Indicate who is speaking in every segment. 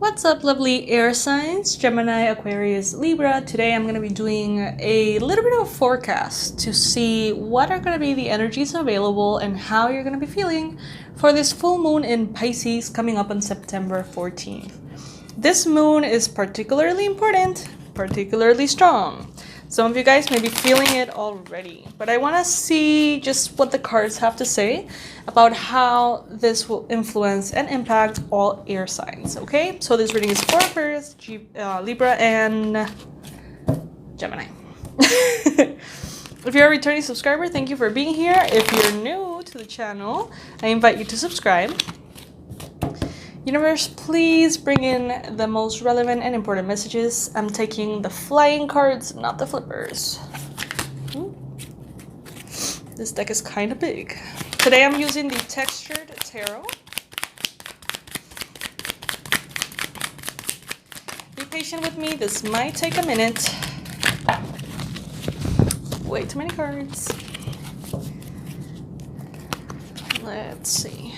Speaker 1: What's up, lovely air signs, Gemini, Aquarius, Libra. Today I'm going to be doing a little bit of a forecast to see what are going to be the energies available and how you're going to be feeling for this full moon in Pisces coming up on September 14th. This moon is particularly important, particularly strong. Some of you guys may be feeling it already, but I want to see just what the cards have to say about how this will influence and impact all air signs, okay? So this reading is for Aquarius, Libra, and Gemini. If you're a returning subscriber, thank you for being here. If you're new to the channel, I invite you to subscribe. Universe, please bring in the most relevant and important messages. I'm taking the flying cards, not the flippers. Ooh. This deck is kind of big. Today I'm using the textured tarot. Be patient with me. This might take a minute. Way too many cards. Let's see.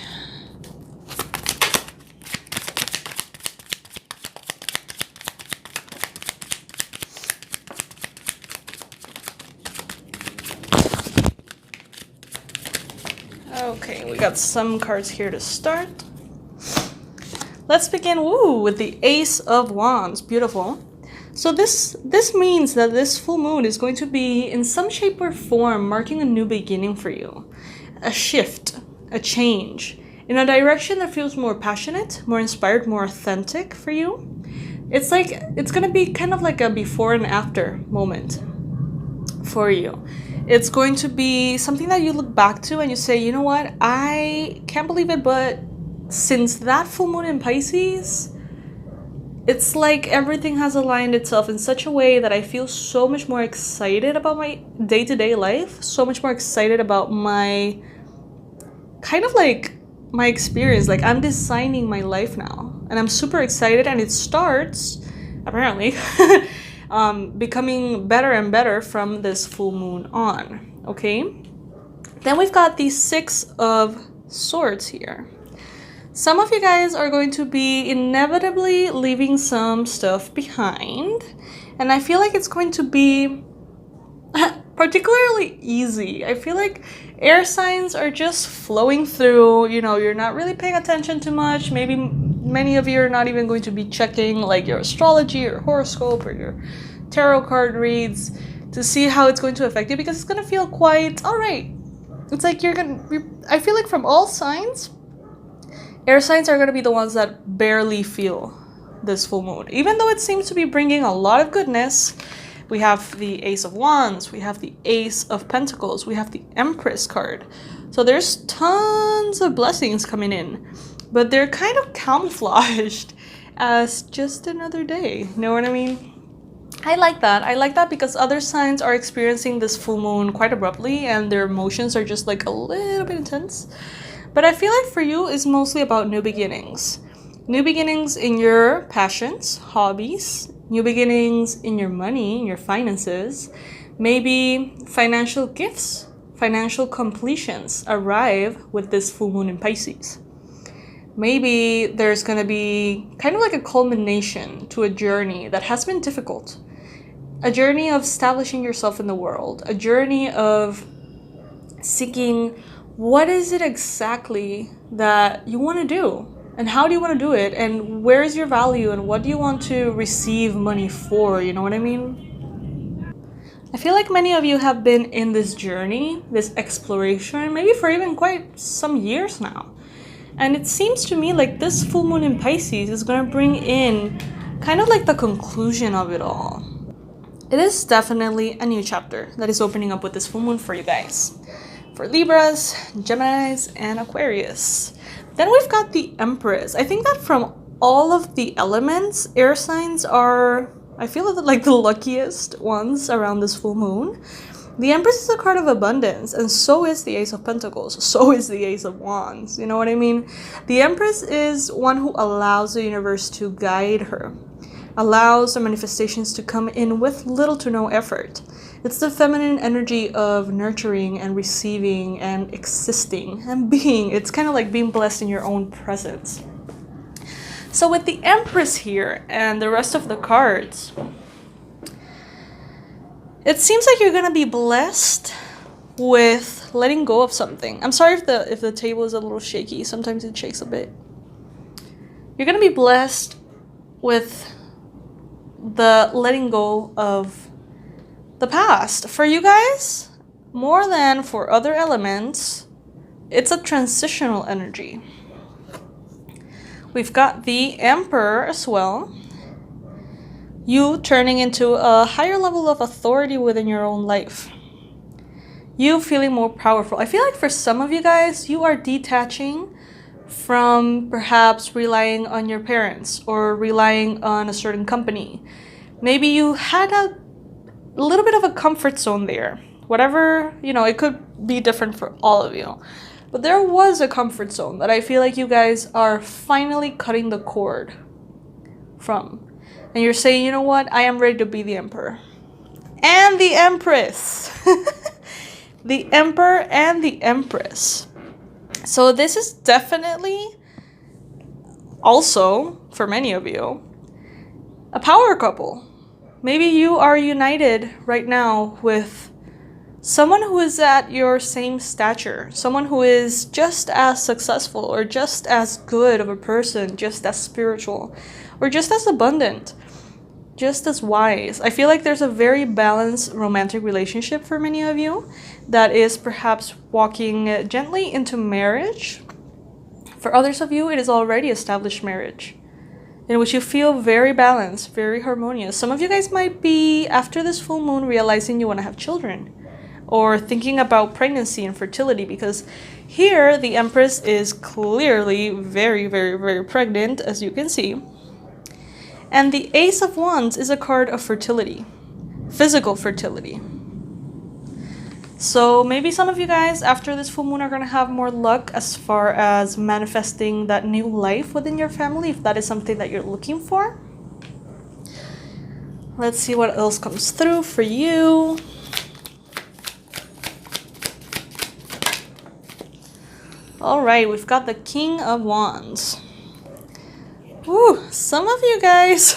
Speaker 1: Okay, we got some cards here to start. Let's begin with the Ace of Wands. Beautiful. So this means that this full moon is going to be in some shape or form marking a new beginning for you. A shift, a change in a direction that feels more passionate, more inspired, more authentic for you. It's like it's going to be kind of like a before and after moment for you. It's going to be something that you look back to and you say, you know what, I can't believe it, but since that full moon in Pisces, it's like everything has aligned itself in such a way that I feel so much more excited about my day-to-day life, so much more excited about my kind of like my experience. Like I'm designing my life now and I'm super excited, and it starts apparently becoming better and better from this full moon on. Okay, then we've got the Six of Swords here. Some of you guys are going to be inevitably leaving some stuff behind, and I feel like it's going to be particularly easy. I feel like air signs are just flowing through, you know, you're not really paying attention to much. Maybe many of you are not even going to be checking like your astrology or horoscope or your tarot card reads to see how it's going to affect you, because it's going to feel quite all right. It's like I feel like from all signs, air signs are going to be the ones that barely feel this full moon, even though it seems to be bringing a lot of goodness. We have the Ace of Wands, we have the Ace of Pentacles, we have the Empress card. So there's tons of blessings coming in, but they're kind of camouflaged as just another day. You know what I mean? I like that. I like that because other signs are experiencing this full moon quite abruptly and their emotions are just like a little bit intense. But I feel like for you, it's mostly about new beginnings. New beginnings in your passions, hobbies, new beginnings in your money, in your finances. Maybe financial gifts, financial completions arrive with this full moon in Pisces. Maybe there's going to be kind of like a culmination to a journey that has been difficult. A journey of establishing yourself in the world. A journey of seeking what is it exactly that you want to do? And how do you want to do it? And where is your value? And what do you want to receive money for? You know what I mean? I feel like many of you have been in this journey, this exploration, maybe for even quite some years now. And it seems to me like this full moon in Pisces is going to bring in kind of like the conclusion of it all. It is definitely a new chapter that is opening up with this full moon for you guys. For Libras, Geminis, and Aquarius. Then we've got the Empress. I think that from all of the elements, air signs are, I feel like the luckiest ones around this full moon. The Empress is a card of abundance, and so is the Ace of Pentacles, so is the Ace of Wands, you know what I mean? The Empress is one who allows the universe to guide her, allows the manifestations to come in with little to no effort. It's the feminine energy of nurturing and receiving and existing and being. It's kind of like being blessed in your own presence. So with the Empress here and the rest of the cards, it seems like you're going to be blessed with letting go of something. I'm sorry if the table is a little shaky. Sometimes it shakes a bit. You're going to be blessed with the letting go of the past. For you guys, more than for other elements, it's a transitional energy. We've got the Emperor as well. You turning into a higher level of authority within your own life. You feeling more powerful. I feel like for some of you guys, you are detaching from perhaps relying on your parents or relying on a certain company. Maybe you had a little bit of a comfort zone there. Whatever, it could be different for all of you. But there was a comfort zone that I feel like you guys are finally cutting the cord from. And you're saying, you know what? I am ready to be the Emperor. And the Empress. The Emperor and the Empress. So this is definitely also, for many of you, a power couple. Maybe you are united right now with someone who is at your same stature, someone who is just as successful or just as good of a person, just as spiritual, or just as abundant, just as wise. I feel like there's a very balanced romantic relationship for many of you that is perhaps walking gently into marriage. For others of you, it is already established marriage in which you feel very balanced, very harmonious. Some of you guys might be, after this full moon, realizing you want to have children, or thinking about pregnancy and fertility, because here the Empress is clearly very, very, very pregnant, as you can see. And the Ace of Wands is a card of fertility, physical fertility. So maybe some of you guys after this full moon are going to have more luck as far as manifesting that new life within your family, if that is something that you're looking for. Let's see what else comes through for you. All right, we've got the King of Wands. Woo, some of you guys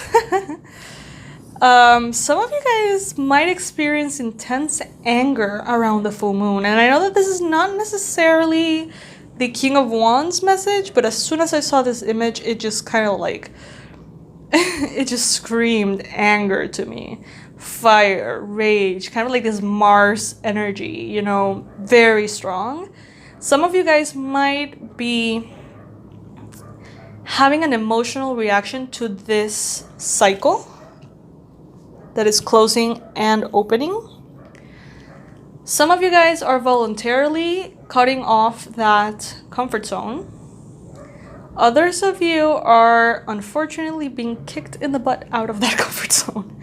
Speaker 1: might experience intense anger around the full moon. And I know that this is not necessarily the King of Wands message, but as soon as I saw this image, it just kind of like, it just screamed anger to me. Fire, rage, kind of like this Mars energy, very strong. Some of you guys might be having an emotional reaction to this cycle that is closing and opening. Some of you guys are voluntarily cutting off that comfort zone. Others of you are unfortunately being kicked in the butt out of that comfort zone.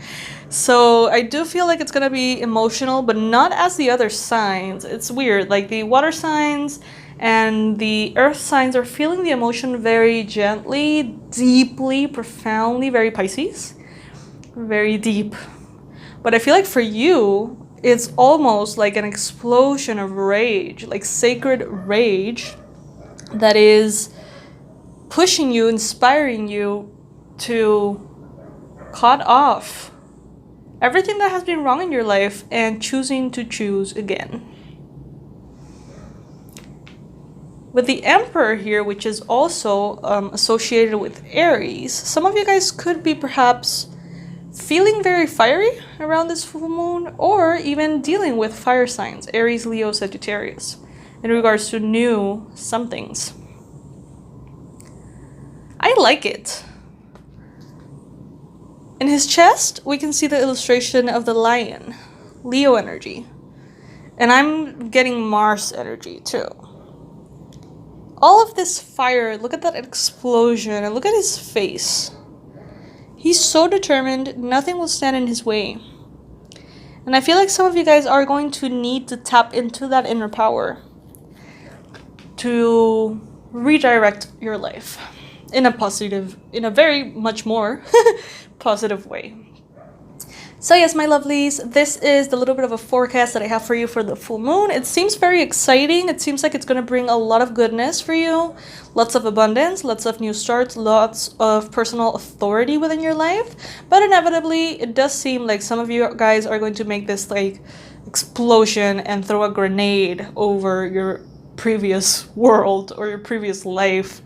Speaker 1: So I do feel like it's going to be emotional, but not as the other signs. It's weird. Like the water signs and the earth signs are feeling the emotion very gently, deeply, profoundly, very Pisces. Very deep. But I feel like for you, it's almost like an explosion of rage, like sacred rage that is pushing you, inspiring you to cut off everything that has been wrong in your life and choosing to choose again. With the Emperor here, which is also associated with Aries, some of you guys could be perhaps feeling very fiery around this full moon, or even dealing with fire signs, Aries, Leo, Sagittarius, in regards to new somethings. I like it. In his chest, we can see the illustration of the lion, Leo energy. And I'm getting Mars energy too. All of this fire, look at that explosion, and look at his face. He's so determined, nothing will stand in his way. And I feel like some of you guys are going to need to tap into that inner power to redirect your life in a very much more positive way. So yes, my lovelies, this is the little bit of a forecast that I have for you for the full moon. It seems very exciting. It seems like it's going to bring a lot of goodness for you. Lots of abundance, lots of new starts, lots of personal authority within your life. But inevitably, it does seem like some of you guys are going to make this like explosion and throw a grenade over your previous world or your previous life.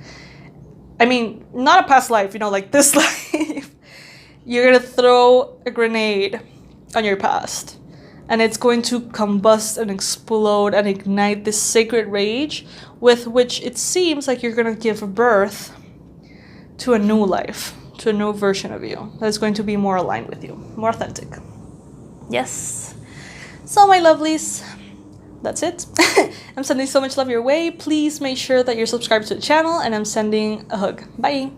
Speaker 1: I mean, not a past life, you know, like this life. You're going to throw a grenade on your past, and it's going to combust and explode and ignite this sacred rage with which it seems like you're going to give birth to a new life, to a new version of you that's going to be more aligned with you, more authentic. Yes. So my lovelies, that's it. I'm sending so much love your way. Please make sure that you're subscribed to the channel, and I'm sending a hug. Bye.